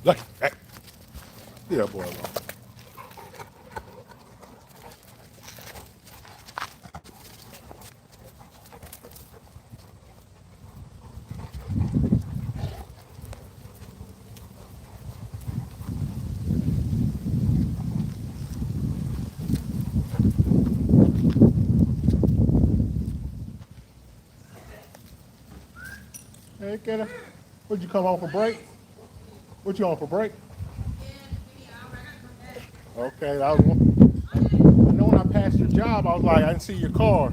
Lucky, hey, leave that boy alone. Hey, kiddo. What'd you come home for break? What you on for break? Okay, I know when I passed your job, I was like, I didn't see your car.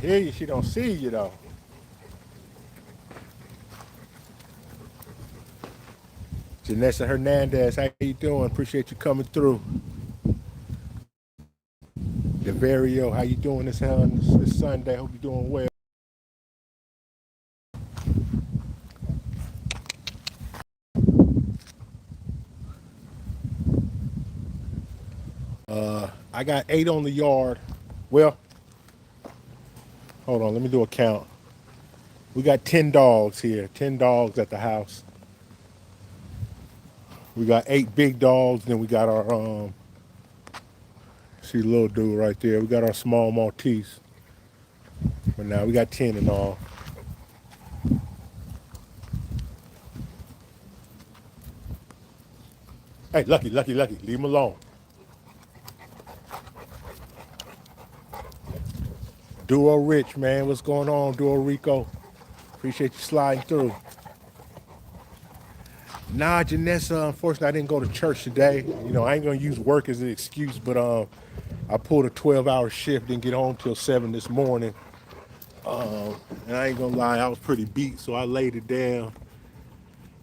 She hear you, she don't see you though. Janessa Hernandez, how you doing? Appreciate you coming through. DeVario, how you doing this Sunday? Hope you're doing well. I got 8 on the yard. Well, hold on, let me do a count. We got 10 dogs here, 10 dogs at the house. We got 8 big dogs, then we got our see the little dude right there. We got our small Maltese. But now we got 10 in all. Hey, Lucky, Lucky, Lucky, leave him alone. Duo Rich, man, what's going on, Duo Rico? Appreciate you sliding through. Nah, Janessa, unfortunately, I didn't go to church today. You know, I ain't gonna use work as an excuse, but I pulled a 12-hour shift, didn't get home till 7 this morning. And I ain't gonna lie, I was pretty beat, so I laid it down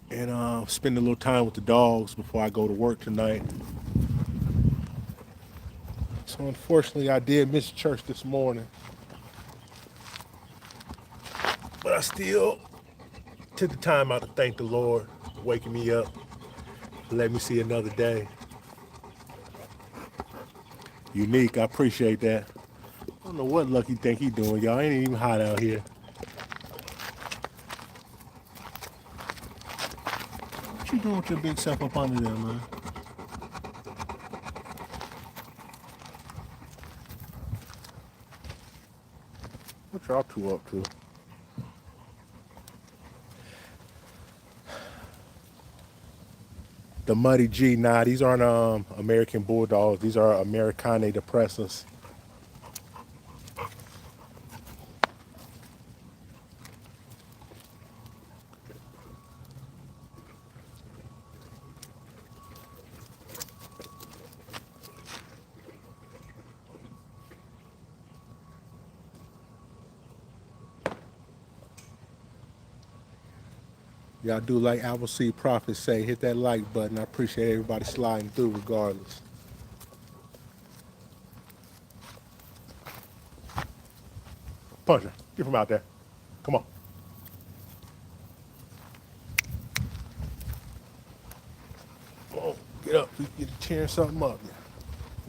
and spend a little time with the dogs before I go to work tonight. So unfortunately, I did miss church this morning, but I still took the time out to thank the Lord for waking me up, for letting me see another day. Unique, I appreciate that. I don't know what Lucky think he doing, y'all. Ain't even hot out here. What you doing with your big self up under there, man? What y'all two up to? The Muddy G. Nah, these aren't American Bulldogs. These are Americane da Presa. Y'all do like Apple Seed Prophets say, hit that like button. I appreciate everybody sliding through regardless. Puncher, get from out there. Come on. Come on, get up. We can get tearing something up.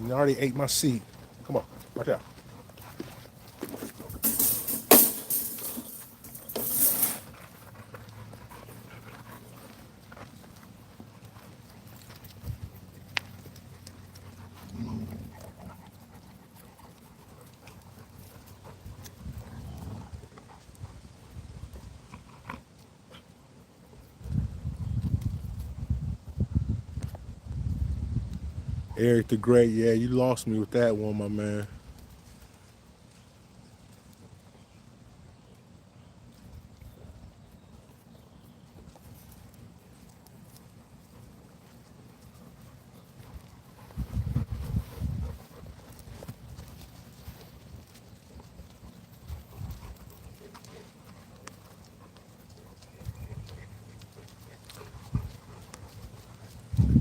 You already ate my seat. Come on, watch out. Eric the Great, yeah, you lost me with that one, my man.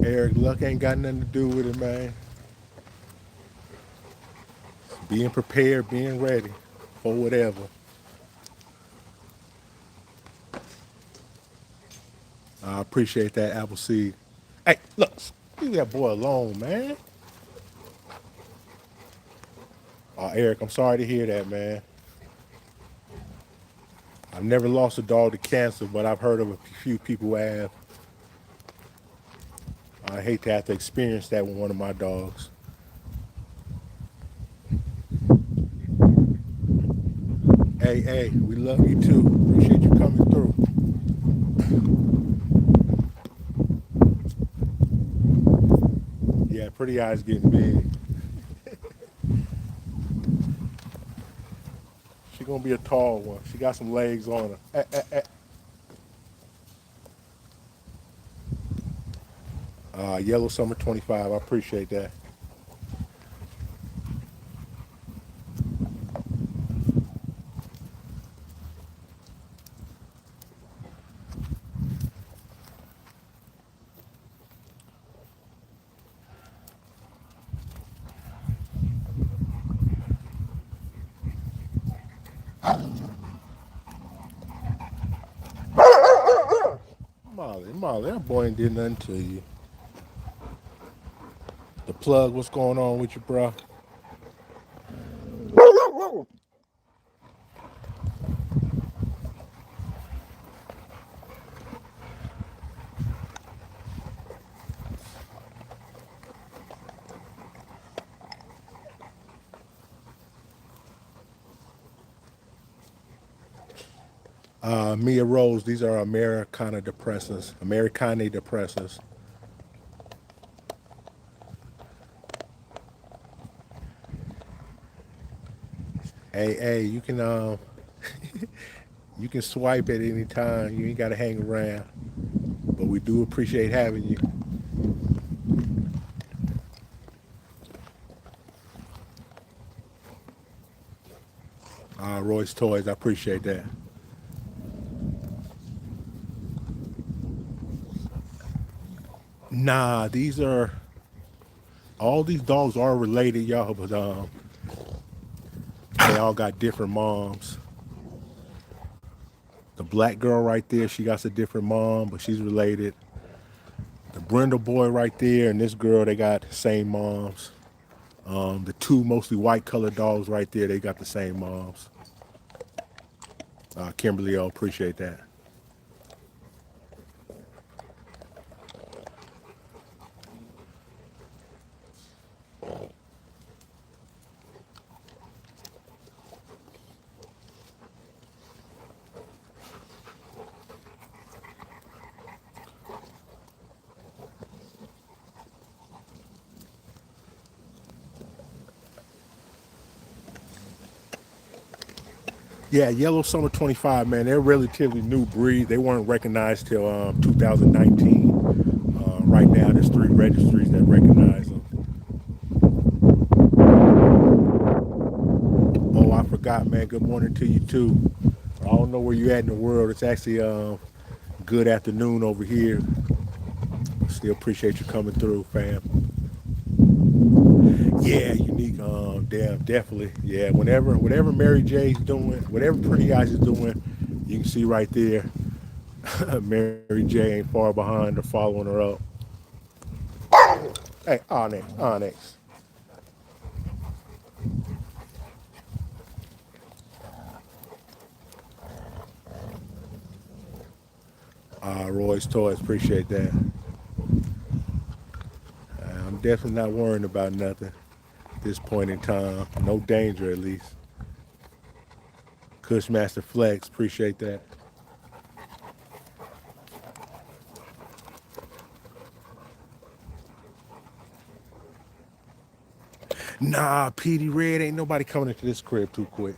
Eric, luck ain't got nothing to do with it, man. Being prepared, being ready for whatever. I appreciate that, Appleseed. Hey, look, leave that boy alone, man. Eric, I'm sorry to hear that, man. I've never lost a dog to cancer, but I've heard of a few people who have. I hate to have to experience that with one of my dogs. Hey, we love you too. Appreciate you coming through. Yeah, Pretty Eyes getting big. She gonna be a tall one. She got some legs on her. Yellow Summer 25. I appreciate that. Molly, that boy ain't did nothing to you. The plug, what's going on with you, bro? Mia Rose, these are Americana depressants. Americane depressants. Hey, you can swipe at any time. You ain't gotta hang around. But we do appreciate having you. Roy's Toys, I appreciate that. Nah, these are all these dogs are related, y'all, but they all got different moms. The black girl right there, she got a different mom, but she's related. The Brindle boy right there and this girl, they got the same moms. The two mostly white colored dogs right there, they got the same moms. Kimberly, I appreciate that. Yeah, Yellow Summer 25, man, they're a relatively new breed. They weren't recognized till 2019. Right now, there's 3 registries that recognize them. Oh, I forgot, man. Good morning to you, too. I don't know where you at in the world. It's actually good afternoon over here. Still appreciate you coming through, fam. Yeah, unique. Damn, definitely. Yeah, whatever Mary J's doing, whatever Pretty Eyes is doing, you can see right there. Mary J ain't far behind or following her up. Hey, Onyx. Roy's Toys, appreciate that. I'm definitely not worrying about nothing at this point in time. No danger, at least. Cushmaster Flex, appreciate that. Nah, PD Red, ain't nobody coming into this crib too quick.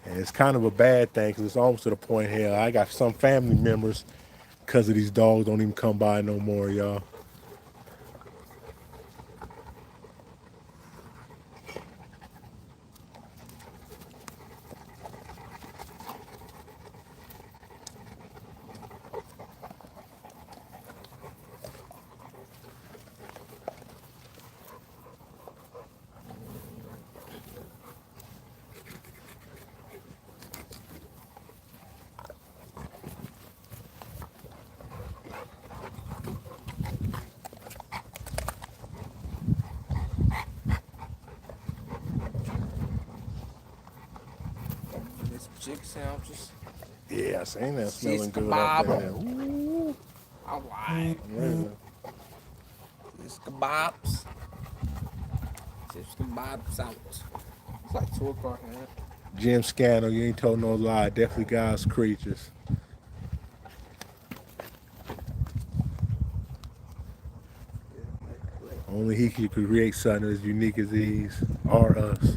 And it's kind of a bad thing because it's almost to the point here. I got some family members because of these dogs don't even come by no more, y'all. chicken sandwiches. Yeah, I seen that Shish smelling good up kebab. there. Ooh, Alright. really? Shish kebabs. Shish kebabs out. It's like 2 o'clock now. Jim Scannell, you ain't told no lie. Definitely God's creatures. Only he could create something as unique as these are us.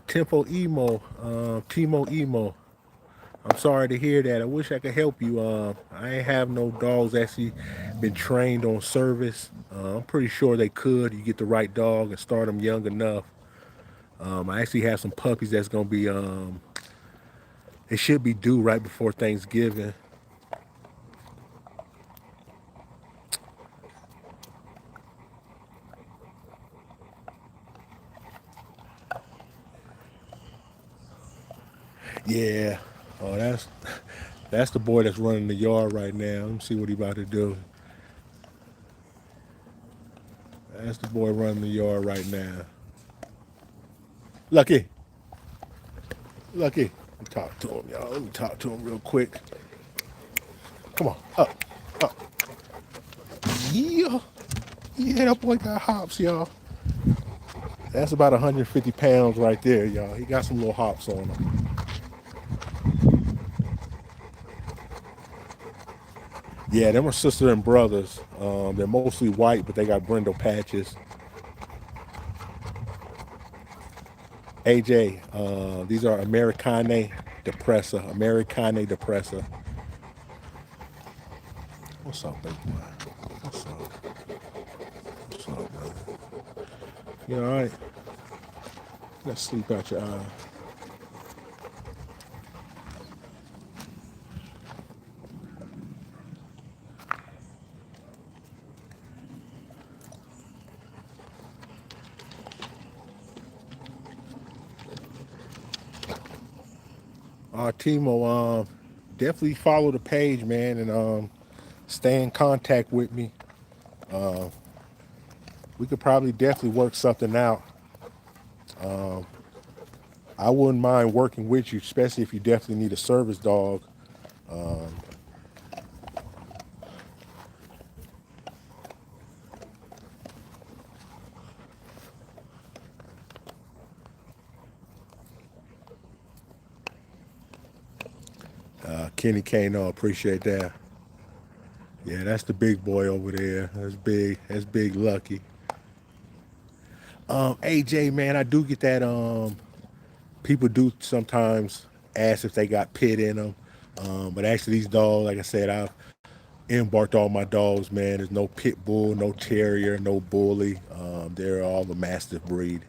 Timo Emo. I'm sorry to hear that. I wish I could help you. I ain't have no dogs actually been trained on service. I'm pretty sure they could. You get the right dog and start them young enough. I actually have some puppies that's gonna be. It should be due right before Thanksgiving. Yeah. Oh, that's the boy that's running the yard right now. Let me see what he about to do. That's the boy running the yard right now. Lucky, Lucky. Let me talk to him, y'all. Let me talk to him real quick. Come on, up, up. Yeah, yeah. That boy got hops, y'all. That's about 150 pounds right there, y'all. He got some little hops on him. Yeah, them are sister and brothers. They're mostly white, but they got brindle patches. AJ, these are Americane da Presa. What's up, big boy? What's up? What's up, brother? You all right? Let's sleep out your eye. Timo, definitely follow the page, man, and stay in contact with me. We could probably definitely work something out. I wouldn't mind working with you, especially if you definitely need a service dog. Kenny Kano, appreciate that. Yeah, that's the big boy over there. That's big. That's big Lucky. AJ, man, I do get that. People do sometimes ask if they got pit in them, but actually these dogs, like I said, I've embarked all my dogs, man. There's no pit bull, no terrier, no bully. They're all the mastiff breed.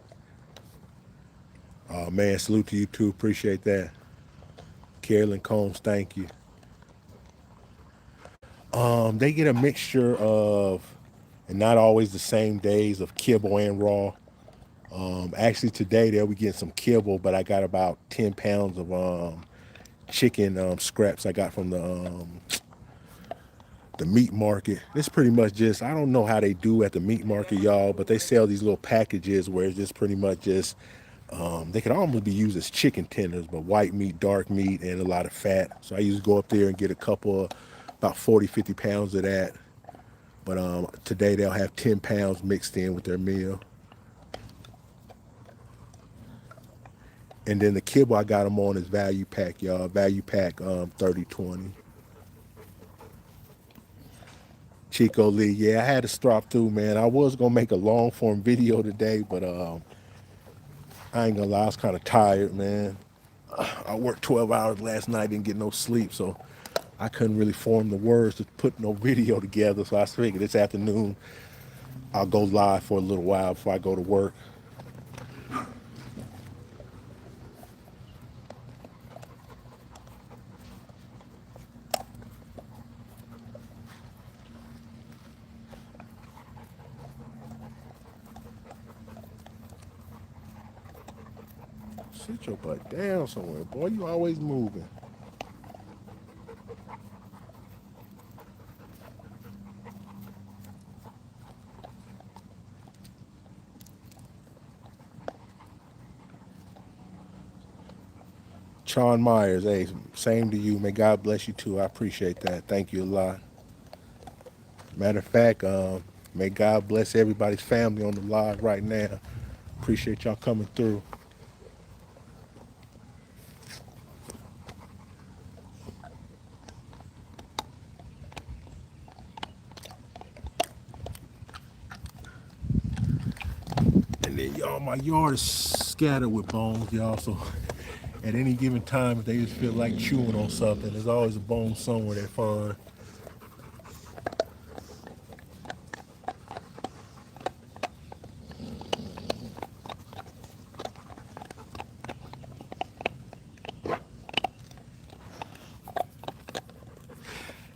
Man, salute to you too. Appreciate that. Carolyn Combs, thank you. They get a mixture of, and not always the same days, of kibble and raw. Actually today they'll be getting some kibble, but I got about 10 pounds of chicken scraps I got from the meat market. It's pretty much just, I don't know how they do at the meat market, y'all, but they sell these little packages where it's just pretty much just, they can almost be used as chicken tenders, but white meat, dark meat, and a lot of fat. So I usually go up there and get a couple of, about 40, 50 pounds of that. But today they'll have 10 pounds mixed in with their meal. And then the kibble I got them on is value pack, y'all. Value pack 30/20. Chico Lee, yeah, I had to stop through, man. I was gonna make a long form video today, but I ain't gonna lie, I was kind of tired, man. I worked 12 hours last night, didn't get no sleep, so I couldn't really form the words to put no video together. So I figured this afternoon I'll go live for a little while before I go to work. Sit your butt down somewhere, boy. You always moving. Sean Myers, hey, same to you. May God bless you too. I appreciate that. Thank you a lot. Matter of fact, may God bless everybody's family on the live right now. Appreciate y'all coming through. And then y'all, my yard is scattered with bones, y'all. So at any given time, if they just feel like chewing on something, there's always a bone somewhere they find.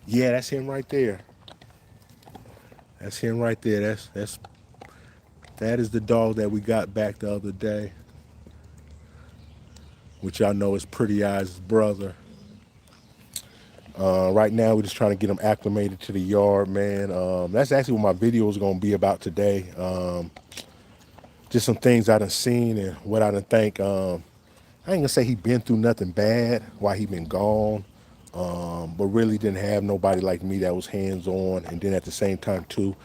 Yeah, that's him right there. That's him right there. That is the dog that we got back the other day, which y'all know is Pretty Eyes' brother. Right now, we're just trying to get him acclimated to the yard, man. That's actually what my video is going to be about today. Just some things I done seen and what I done think. I ain't gonna say he been through nothing bad while he been gone, but really didn't have nobody like me that was hands on. And then at the same time too,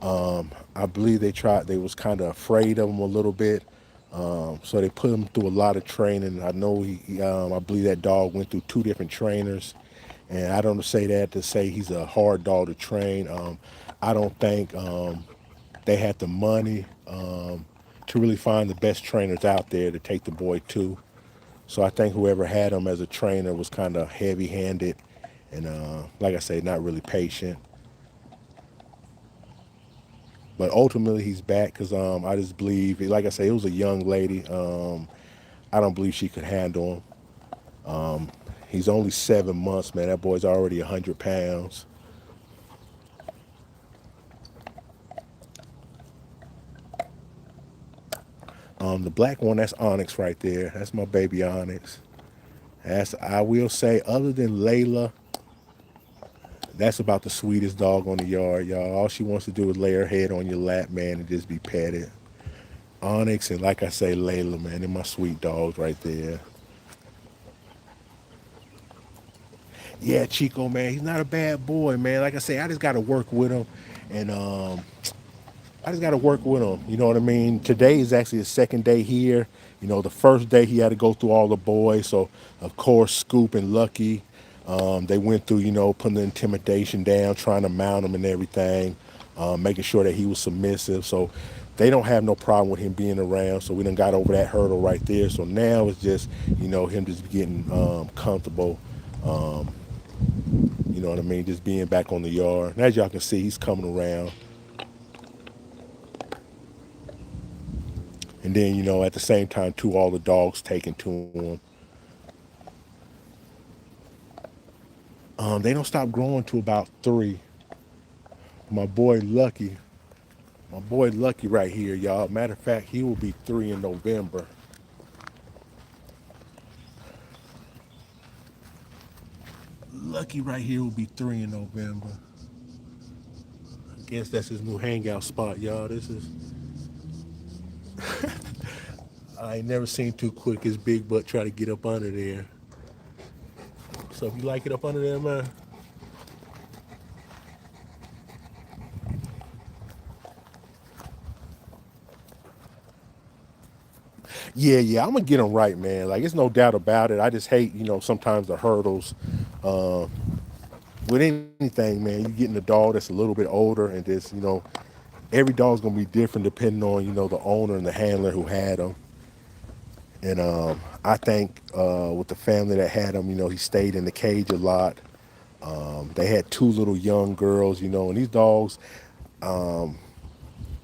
I believe they was kind of afraid of him a little bit. So they put him through a lot of training. I know I believe that dog went through two different trainers, and I don't say that to say he's a hard dog to train. I don't think they had the money to really find the best trainers out there to take the boy to. So I think whoever had him as a trainer was kind of heavy-handed and, like I say, not really patient. But ultimately, he's back because I just believe, like I say, it was a young lady. I don't believe she could handle him. He's only 7 months, man. That boy's already 100 pounds. The black one, that's Onyx right there. That's my baby Onyx. I will say, other than Layla, that's about the sweetest dog on the yard, y'all. All she wants to do is lay her head on your lap, man, and just be petted. Onyx and, like I say, Layla, man, they're my sweet dogs right there. Yeah, Chico, man, he's not a bad boy, man. Like I say, I just got to work with him, and I just got to work with him. You know what I mean? Today is actually his second day here. You know, the first day he had to go through all the boys. So, of course, Scoop and Lucky, they went through, putting the intimidation down, trying to mount him and everything, making sure that he was submissive. So, they don't have no problem with him being around. So, we done got over that hurdle right there. So, now it's just, him just getting comfortable. You know what I mean? Just being back on the yard. And as y'all can see, he's coming around. And then, at the same time, too, all the dogs taken to him. They don't stop growing to about 3. My boy Lucky, right here, y'all. Matter of fact, he will be 3 in November. Lucky right here will be 3 in November. I guess that's his new hangout spot, y'all. I ain't never seen too quick his big butt try to get up under there. So if you like it up under there, man. Yeah, I'm gonna get him right, man. Like, it's no doubt about it. I just hate, sometimes the hurdles. Uh, with anything, man, you getting a dog that's a little bit older, and just, every dog's gonna be different depending on, the owner and the handler who had him. And I think with the family that had him, he stayed in the cage a lot. They had 2 little young girls, and these dogs are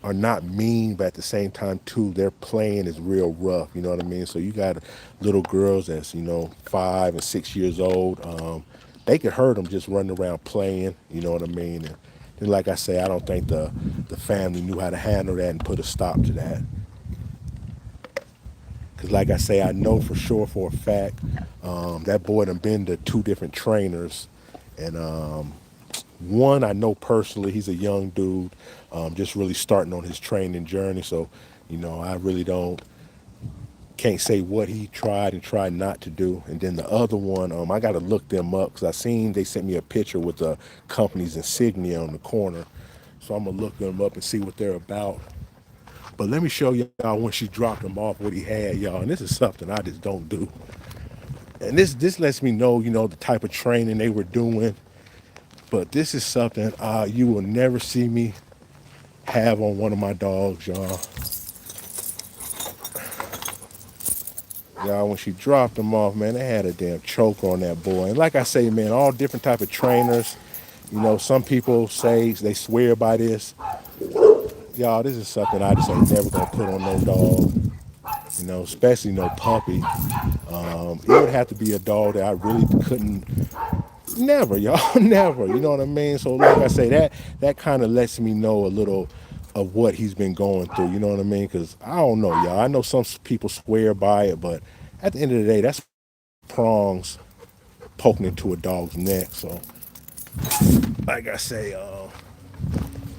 not mean, but at the same time too, their playing is real rough. You know what I mean? So you got little girls that's 5 and 6 years old. They could hurt them just running around playing. You know what I mean? And like I say, I don't think the family knew how to handle that and put a stop to that. Because like I say, I know for sure, for a fact, that boy done been to 2 different trainers. And one I know personally, he's a young dude, just really starting on his training journey. So, I really don't Can't say what he tried and tried not to do. And then the other one, I got to look them up because I seen they sent me a picture with the company's insignia on the corner. So I'm gonna look them up and see what they're about. But let me show y'all when she dropped him off what he had, y'all. And this is something I just don't do. And this lets me know, the type of training they were doing. But this is something you will never see me have on one of my dogs, y'all. Y'all, when she dropped him off, man, they had a damn choker on that boy. And like I say, man, all different type of trainers. Some people say they swear by this. Y'all, this is something I just ain't never gonna put on no dog. Especially no puppy. It would have to be a dog that I really couldn't. Never, y'all, never. You know what I mean? So, like I say, that kind of lets me know a little of what he's been going through. You know what I mean? Because I don't know, y'all. I know some people swear by it, but at the end of the day, that's prongs poking into a dog's neck. So, like I say,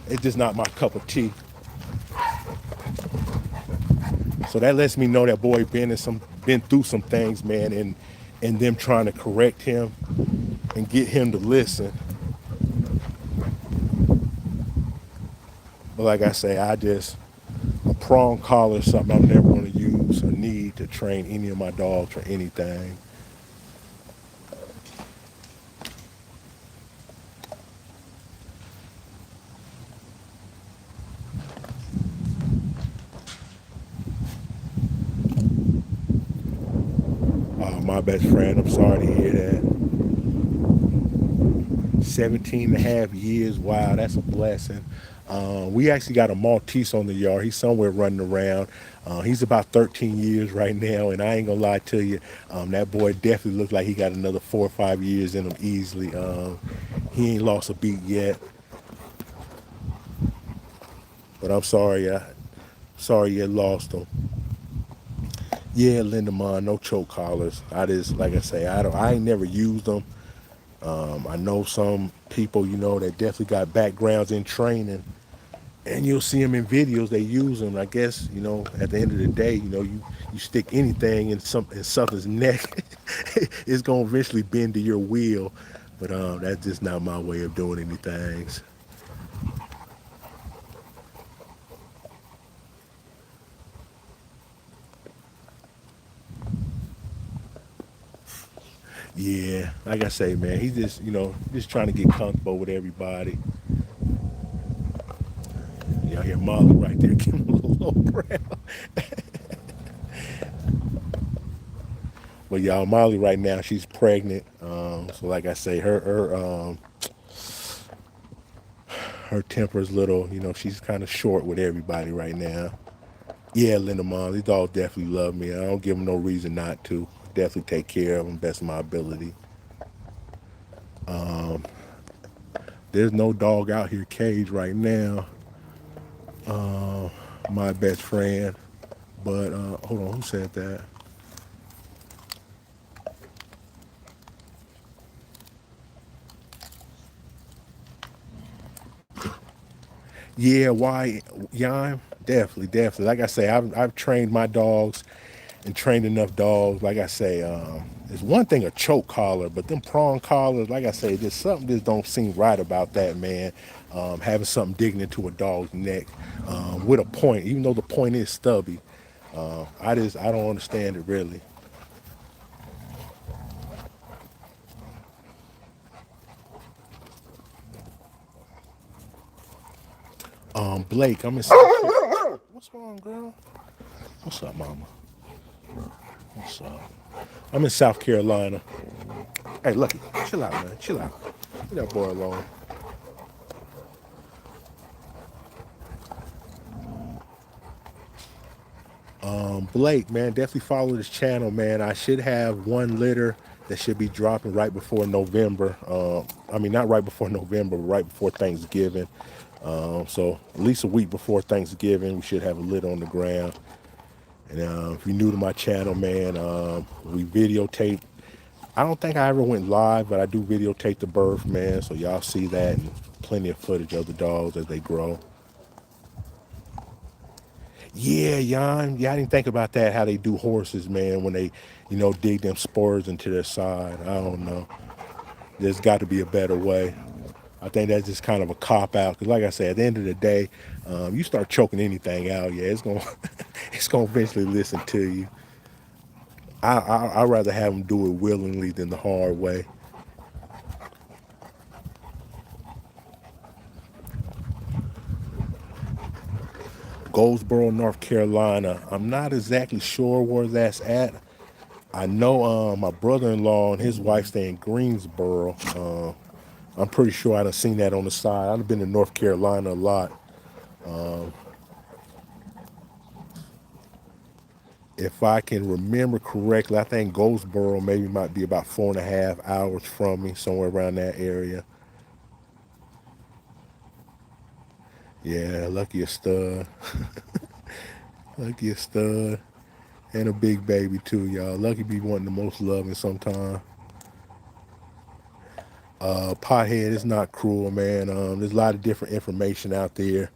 it's just not my cup of tea. So that lets me know that boy been through some things, man, and them trying to correct him and get him to listen. But like I say, a prong collar is something I'm never going to use or need to train any of my dogs or anything. My best friend, I'm sorry to hear that. 17 and a half years, wow, that's a blessing. We actually got a Maltese on the yard. He's somewhere running around. He's about 13 years right now, and I ain't gonna lie to you, that boy definitely looks like he got another 4 or 5 years in him easily. He ain't lost a beat yet, but I'm sorry, sorry you lost him. Yeah, Lindemar, no choke collars. Like I say, I ain't never used them. I know some people, that definitely got backgrounds in training, and you'll see them in videos. They use them. I guess, at the end of the day, you stick anything in something's neck, it's gonna eventually bend to your will. But that's just not my way of doing anything. Yeah, like I say, man, he's just, just trying to get comfortable with everybody. Y'all hear Molly right there, give him a little low brow. But y'all, Molly right now, she's pregnant. So like I say, her temper's little, she's kind of short with everybody right now. Yeah, Linda Mom, these dogs definitely love me. I don't give them no reason not to. Definitely take care of them best of my ability. There's no dog out here caged right now. My best friend. But hold on, who said that? Yeah, why? Yeah, definitely, definitely. Like I say, I've trained my dogs and trained enough dogs. Like I say, it's one thing a choke collar, but them prong collars, like I say, there's something just don't seem right about that, man. Having something digging into a dog's neck with a point, even though the point is stubby. I don't understand it really. Blake, I'm in South Carolina. What's wrong, girl? What's up, mama? What's up? I'm in South Carolina. Hey, Lucky, chill out, man. Chill out. Leave that boy alone. Blake, man, definitely follow this channel, man. I should have one litter that should be dropping right before November. I mean, not right before November, but right before Thanksgiving. So at least a week before Thanksgiving, we should have a litter on the ground. And if you're new to my channel, man, we videotape. I don't think I ever went live, but I do videotape the birth, man. So y'all see that and plenty of footage of the dogs as they grow. Yeah, Jan. Yeah, I didn't think about that. How they do horses, man, when they, dig them spurs into their side. I don't know. There's got to be a better way. I think that's just kind of a cop out. Because, like I said, at the end of the day, you start choking anything out, yeah, it's gonna, it's gonna eventually listen to you. I'd rather have them do it willingly than the hard way. Goldsboro, North Carolina. I'm not exactly sure where that's at. I know my brother-in-law and his wife stay in Greensboro. I'm pretty sure I done seen that on the side. I've been to North Carolina a lot. If I can remember correctly, I think Goldsboro maybe might be about 4.5 hours from me, somewhere around that area. Yeah, lucky a stud. Lucky a stud. And a big baby too, y'all. Lucky be wanting the most loving sometime. Pothead is not cruel, man. There's a lot of different information out there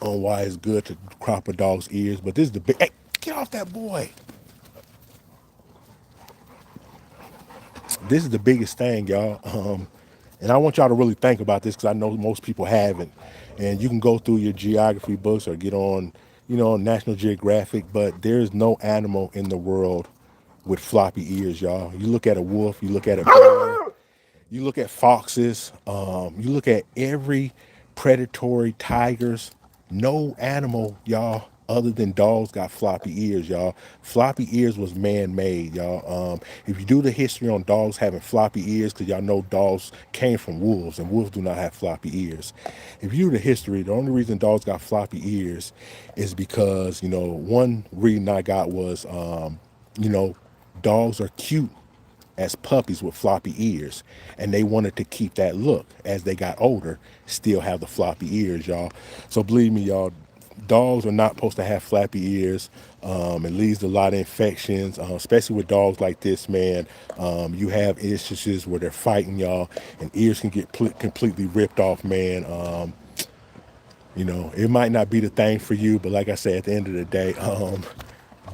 on why it's good to crop a dog's ears, but this is the big. Hey, get off that boy! This is the biggest thing, y'all. And I want y'all to really think about this because I know most people haven't. And you can go through your geography books or get on, National Geographic, but there's no animal in the world with floppy ears, y'all. You look at a wolf, you look at a bear, you look at foxes, you look at every predatory tigers. No animal, y'all, other than dogs got floppy ears, y'all. Floppy ears was man-made, y'all. If you do the history on dogs having floppy ears, because y'all know dogs came from wolves, and wolves do not have floppy ears. If you do the history, the only reason dogs got floppy ears is because, one reason I got was, you know, dogs are cute as puppies with floppy ears, and they wanted to keep that look as they got older, still have the floppy ears, y'all. So believe me, y'all, dogs are not supposed to have flappy ears. It leads to a lot of infections, especially with dogs like this, man. You have instances where they're fighting, y'all, and ears can get completely ripped off, man. It might not be the thing for you, but like I said, at the end of the day,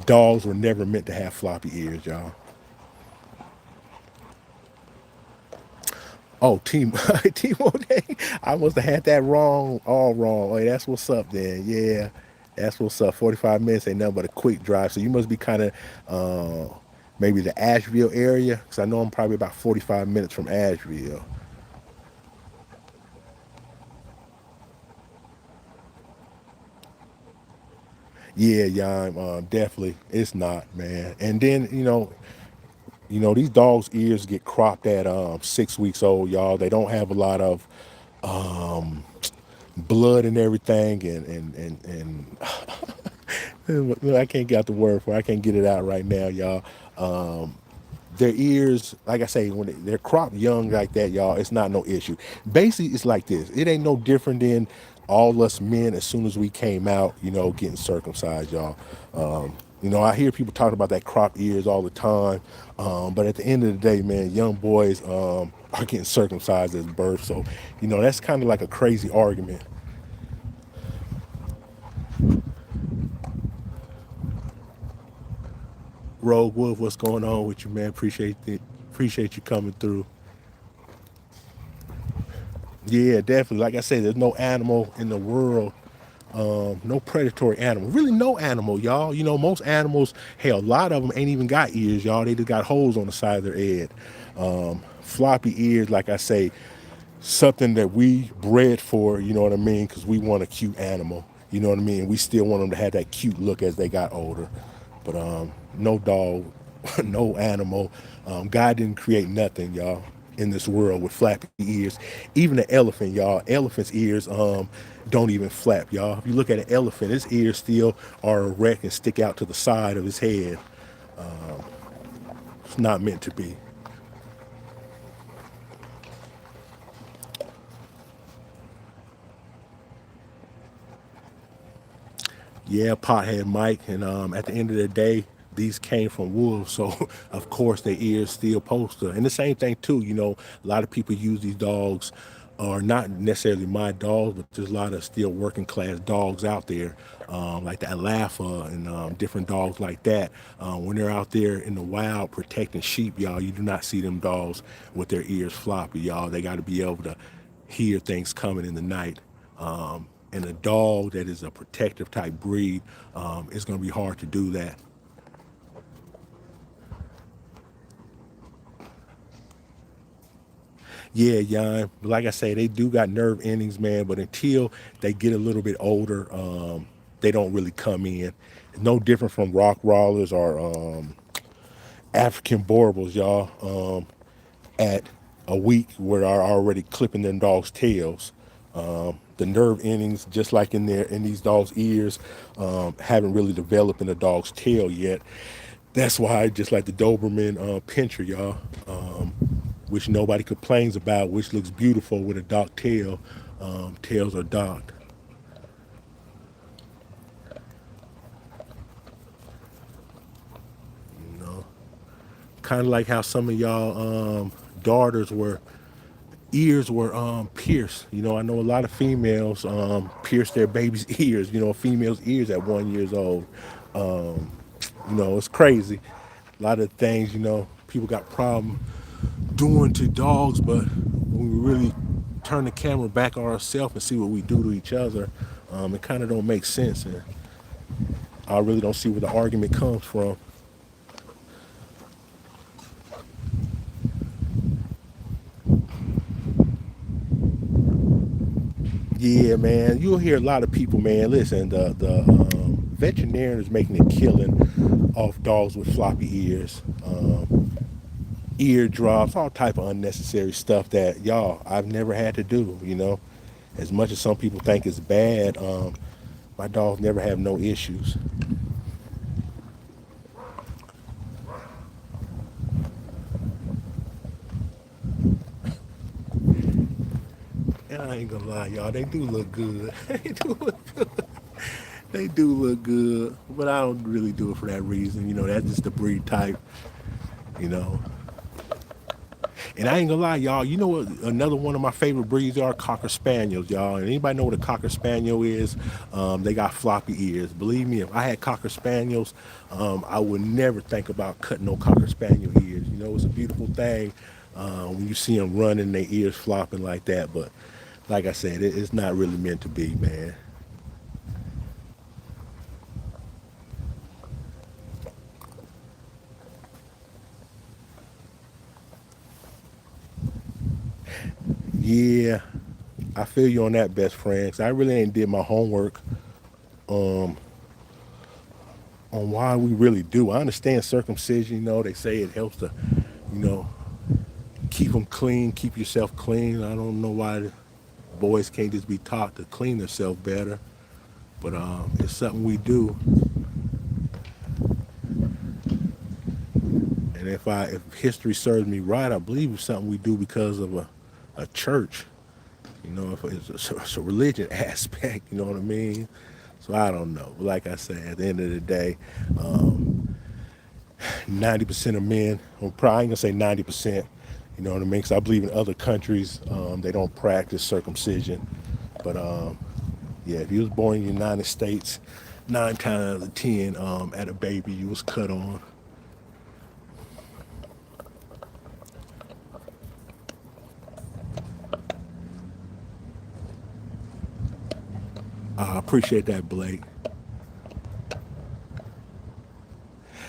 dogs were never meant to have floppy ears, y'all. Oh, team, team Monet. I must have had that wrong, all wrong. Hey, that's what's up, then. Yeah, that's what's up. 45 minutes ain't nothing but a quick drive. So you must be kind of maybe the Asheville area, because I know I'm probably about 45 minutes from Asheville. Yeah, yeah, definitely. It's not, man. And then these dogs' ears get cropped at 6 weeks old, y'all. They don't have a lot of blood and everything, and I can't get out the word for it. I can't get it out right now, y'all. Their ears, like I say, when they're cropped young like that, y'all, it's not no issue. Basically, it's like this. It ain't no different than all us men as soon as we came out, getting circumcised, y'all. I hear people talking about that cropped ears all the time, but at the end of the day, man, young boys are getting circumcised at birth. So, that's kind of like a crazy argument. Rogue Wolf, what's going on with you, man? Appreciate you coming through. Yeah, definitely. Like I said, there's no animal in the world, no predatory animal. Really, no animal, y'all. Most animals, hell, a lot of them ain't even got ears, y'all. They just got holes on the side of their head. Floppy ears, like I say, something that we bred for, you know what I mean? Because we want a cute animal, you know what I mean? We still want them to have that cute look as they got older. But no dog, no animal. God didn't create nothing, y'all, in this world with flappy ears. Even the elephant, y'all, elephant's ears don't even flap, y'all. If you look at an elephant, his ears still are erect and stick out to the side of his head. It's not meant to be. Yeah, pothead Mike, and at the end of the day, these came from wolves, so of course their ears still poster. And the same thing too, a lot of people use these dogs are not necessarily my dogs, but there's a lot of still working class dogs out there, like the Alafa and different dogs like that. When they're out there in the wild protecting sheep, y'all, you do not see them dogs with their ears floppy, y'all. They got to be able to hear things coming in the night. And a dog that is a protective type breed, it's going to be hard to do that. Yeah, Jan. Like I say, they do got nerve endings, man. But until they get a little bit older, they don't really come in. No different from rock rollers or African Borbals, y'all. At a week, where are already clipping them dogs' tails. The nerve endings, just like in these dogs' ears, haven't really developed in the dog's tail yet. That's why, just like the Doberman Pinscher, y'all, which nobody complains about, which looks beautiful with a docked tail. Tails are docked. You know, kind of like how some of y'all daughters were ears were pierced. You know, I know a lot of females pierce their baby's ears. You know, a female's ears at 1 years old. You know, it's crazy. A lot of things, you know, people got problem doing to dogs, but when we really turn the camera back on ourselves and see what we do to each other, it kind of don't make sense, and I really don't see where the argument comes from. Yeah, man, you'll hear a lot of people, man. Listen, the veterinarian is making a killing off dogs with floppy ears, ear drops, all type of unnecessary stuff that y'all I've never had to do. You know, as much as some people think it's bad, my dogs never have no issues. And I ain't gonna lie, y'all, they do look good. They do look good, but I don't really do it for that reason. You know, that's just the breed type. You know, and I ain't gonna lie, y'all. You know what? Another one of my favorite breeds are Cocker Spaniels, y'all. And anybody know what a Cocker Spaniel is? They got floppy ears. Believe me, if I had Cocker Spaniels, I would never think about cutting no Cocker Spaniel ears. You know, it's a beautiful thing when you see them running, their ears flopping like that. But like I said, it's not really meant to be, man. Yeah, I feel you on that, best friend. 'Cause I really ain't did my homework on why we really do. I understand circumcision. You know, they say it helps to, you know, keep them clean, keep yourself clean. I don't know why the boys can't just be taught to clean themselves better, but it's something we do. And if history serves me right, I believe it's something we do because of a church. You know, if it's a religion aspect. You know what I mean? So I don't know. But like I said, at the end of the day, 90% of men, or probably I ain't gonna say 90%, you know what I mean? Because I believe in other countries, they don't practice circumcision. But yeah, if you was born in the United States, 9 times out of 10, at a baby, you was cut on. I appreciate that, Blake.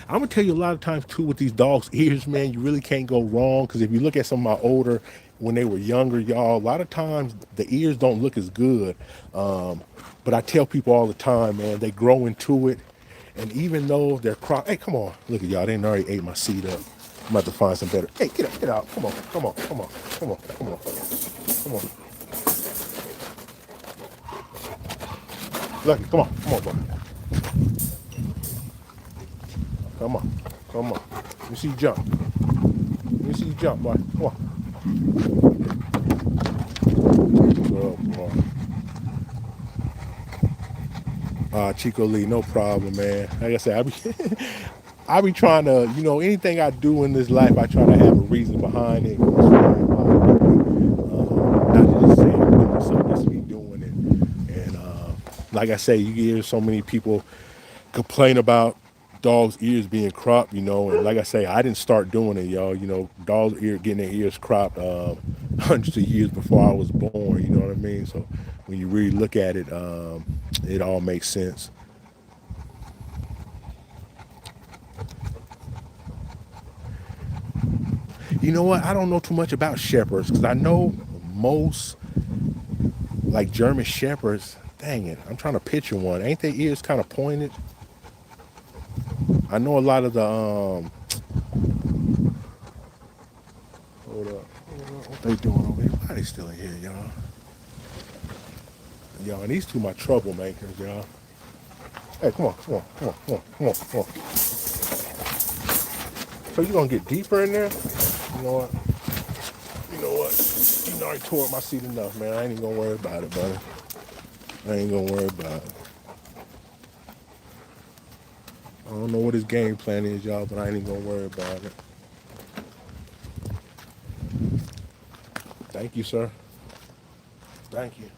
I'm gonna tell you a lot of times too with these dogs' ears, man, you really can't go wrong. Because if you look at some of my older, when they were younger, y'all, a lot of times the ears don't look as good. But I tell people all the time, man, they grow into it. And even though they're hey, come on, look at y'all, they done already ate my seat up. I'm about to find some better. Hey, get up, get out. Come on, come on, come on, come on, come on, come on. Lucky, come on, boy. Come on, come on. Let me see you jump. Let me see you jump, boy. Come on. Oh, boy. Chico Lee, no problem, man. Like I said, I be trying to, anything I do in this life, I try to have a reason behind it. Not to just say I'm doing something, just to be doing it. And like I say, you hear so many people complain about dogs' ears being cropped, and like I say, I didn't start doing it, y'all. Dogs' getting their ears cropped hundreds of years before I was born. You know what I mean? So when you really look at it, it all makes sense. You know what? I don't know too much about shepherds because I know most like German shepherds. Dang it, I'm trying to picture one. Ain't their ears kind of pointed? I know a lot of the Hold up. What they doing over here? Why they still in here, y'all? Y'all, and these two my troublemakers, y'all. Hey, come on, come on, come on, come on, come on, come on. So you gonna get deeper in there? You know what? You know what? You know I tore up my seat enough, man. I ain't even gonna worry about it, buddy. I ain't gonna worry about it. I don't know what his game plan is, y'all, but I ain't even gonna worry about it. Thank you, sir. Thank you.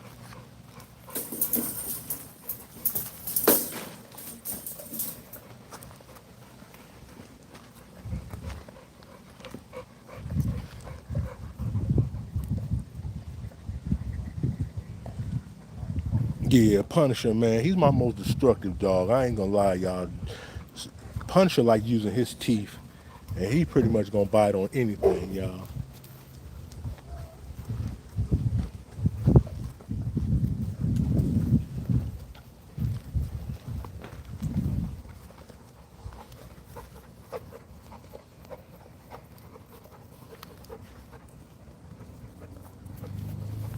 Yeah, Punisher, man. He's my most destructive dog. I ain't gonna lie, y'all. Punisher like using his teeth, and he pretty much gonna bite on anything, y'all.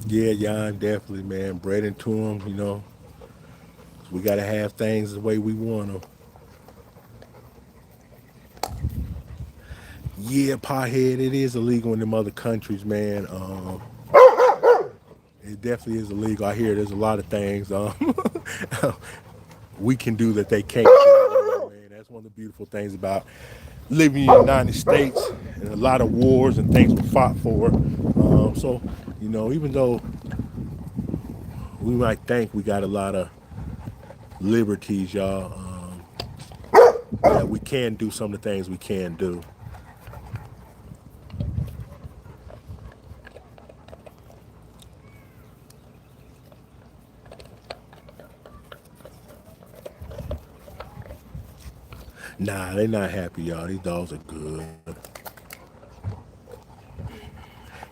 Yeah, Jan, definitely, man. Bred into him, 'cause we gotta have things the way we want them. Yeah, pothead, it is illegal in them other countries, man. It definitely is illegal. I hear there's a lot of things we can do that they can't do. Man. That's one of the beautiful things about living in the United States, and a lot of wars and things were fought for. So, even though we might think we got a lot of liberties, y'all, yeah, we can do some of the things we can do. Nah, they not happy, y'all. These dogs are good.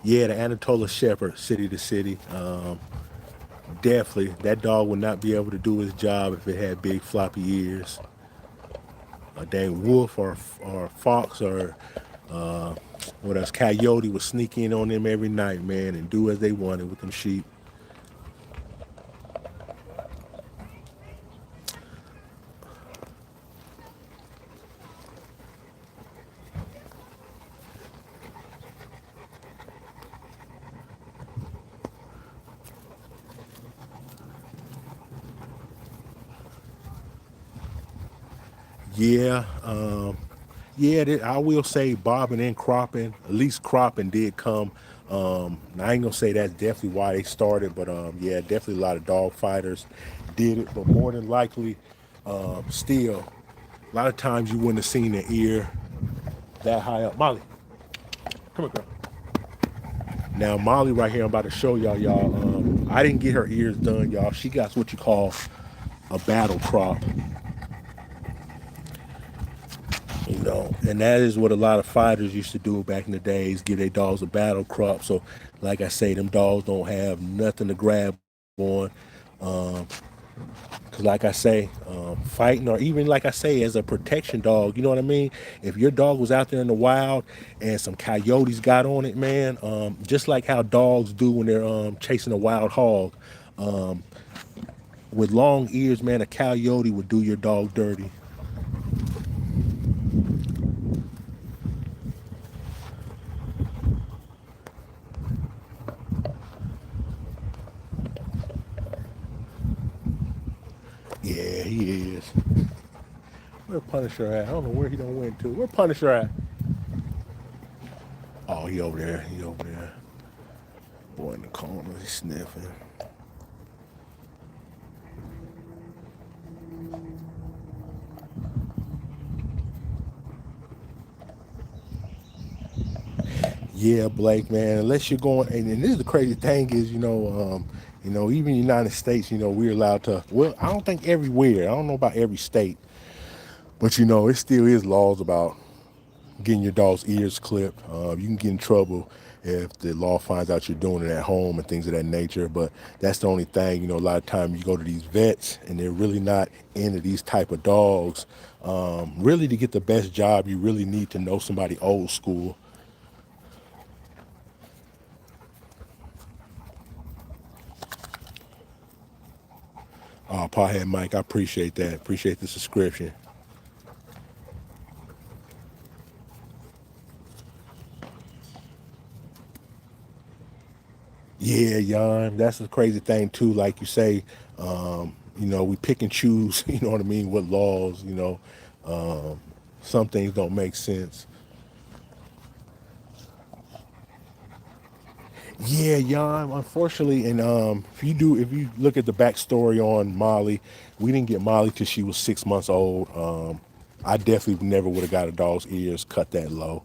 Yeah, the Anatola Shepherd, city to city. Definitely, that dog would not be able to do his job if it had big floppy ears. A dang wolf or fox or what else? Coyote would sneak in on them every night, man, and do as they wanted with them sheep. Yeah, yeah, I will say bobbing and cropping. At least cropping did come. I ain't gonna say that's definitely why they started, but yeah, definitely a lot of dog fighters did it. But more than likely, still, a lot of times you wouldn't have seen the ear that high up. Molly, come on, girl. Now Molly, right here, I'm about to show y'all. I didn't get her ears done, y'all. She got what you call a battle crop. And that is what a lot of fighters used to do back in the days, give their dogs a battle crop. So like I say, them dogs don't have nothing to grab on. Because like I say, fighting, or even like I say, as a protection dog, you know what I mean? If your dog was out there in the wild and some coyotes got on it, man, just like how dogs do when they're chasing a wild hog, with long ears, man, a coyote would do your dog dirty. Yeah, he is. Where Punisher at? I don't know where he done went to. Where Punisher at? Oh, he over there. He over there. Boy in the corner, he's sniffing. Yeah, Blake, man. Unless you're going, and this is the crazy thing is, even in the United States, we're allowed to. Well, I don't think everywhere. I don't know about every state, but it still is laws about getting your dog's ears clipped. You can get in trouble if the law finds out you're doing it at home and things of that nature. But that's the only thing. A lot of times you go to these vets and they're really not into these type of dogs. Really, to get the best job, you really need to know somebody old school. Pothead Mike, I appreciate that. Appreciate the subscription. Yeah, Jan, that's the crazy thing too. Like you say, we pick and choose. You know what I mean? What laws? Some things don't make sense. Yeah, Jan. Unfortunately, and if you look at the backstory on Molly, we didn't get Molly till she was 6 months old. I definitely never would have got a dog's ears cut that low.